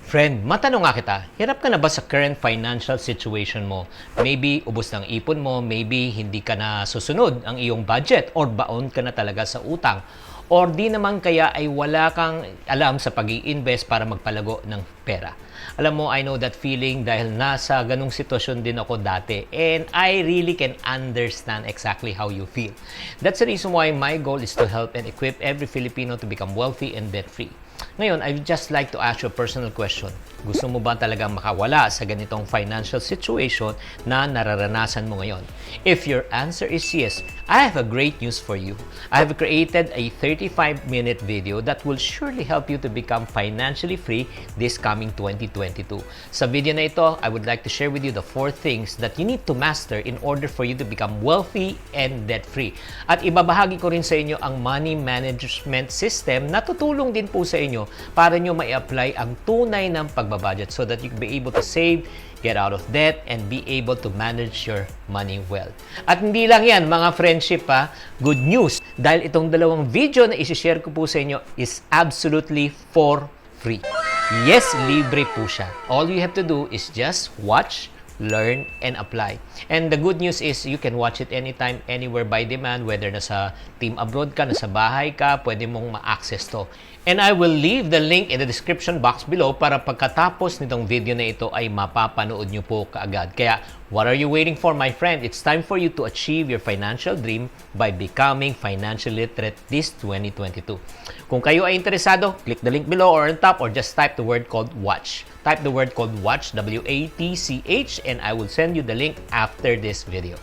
Friend, matanong nga kita, hirap ka na ba sa current financial situation mo? Maybe ubos ng ipon mo, maybe hindi ka na susunod ang iyong budget or baon ka na talaga sa utang. Or di naman kaya ay wala kang alam sa pag-i-invest para magpalago ng pera. Alam mo, I know that feeling dahil nasa ganung sitwasyon din ako dati and I really can understand exactly how you feel. That's the reason why my goal is to help and equip every Filipino to become wealthy and debt-free. Ngayon, I'd just like to ask you a personal question. Gusto mo ba talagang makawala sa ganitong financial situation na nararanasan mo ngayon? If your answer is yes, I have a great news for you. I have created a 35-minute video that will surely help you to become financially free this coming 2022. Sa video na ito, I would like to share with you the 4 things that you need to master in order for you to become wealthy and debt-free. At ibabahagi ko rin sa inyo ang money management system na tutulong din po sa inyo para nyo ma-apply ang tunay ng pagbabudget so that you can be able to save, get out of debt, and be able to manage your money well. At hindi lang yan, mga friendship ha, good news. Dahil itong dalawang video na isi-share ko po sa inyo is absolutely for free. Yes, libre po siya. All you have to do is just watch, learn, and apply. And the good news is you can watch it anytime, anywhere by demand, whether nasa team abroad ka, nasa bahay ka, pwede mong ma-access to. And I will leave the link in the description box below para pagkatapos nitong video na ito ay mapapanood nyo po kaagad. Kaya, what are you waiting for, my friend? It's time for you to achieve your financial dream by becoming financially literate this 2022. Kung kayo ay interesado, click the link below or on top or just type the word called WATCH. Type the word called WATCH, W-A-T-C-H, and I will send you the link after this video.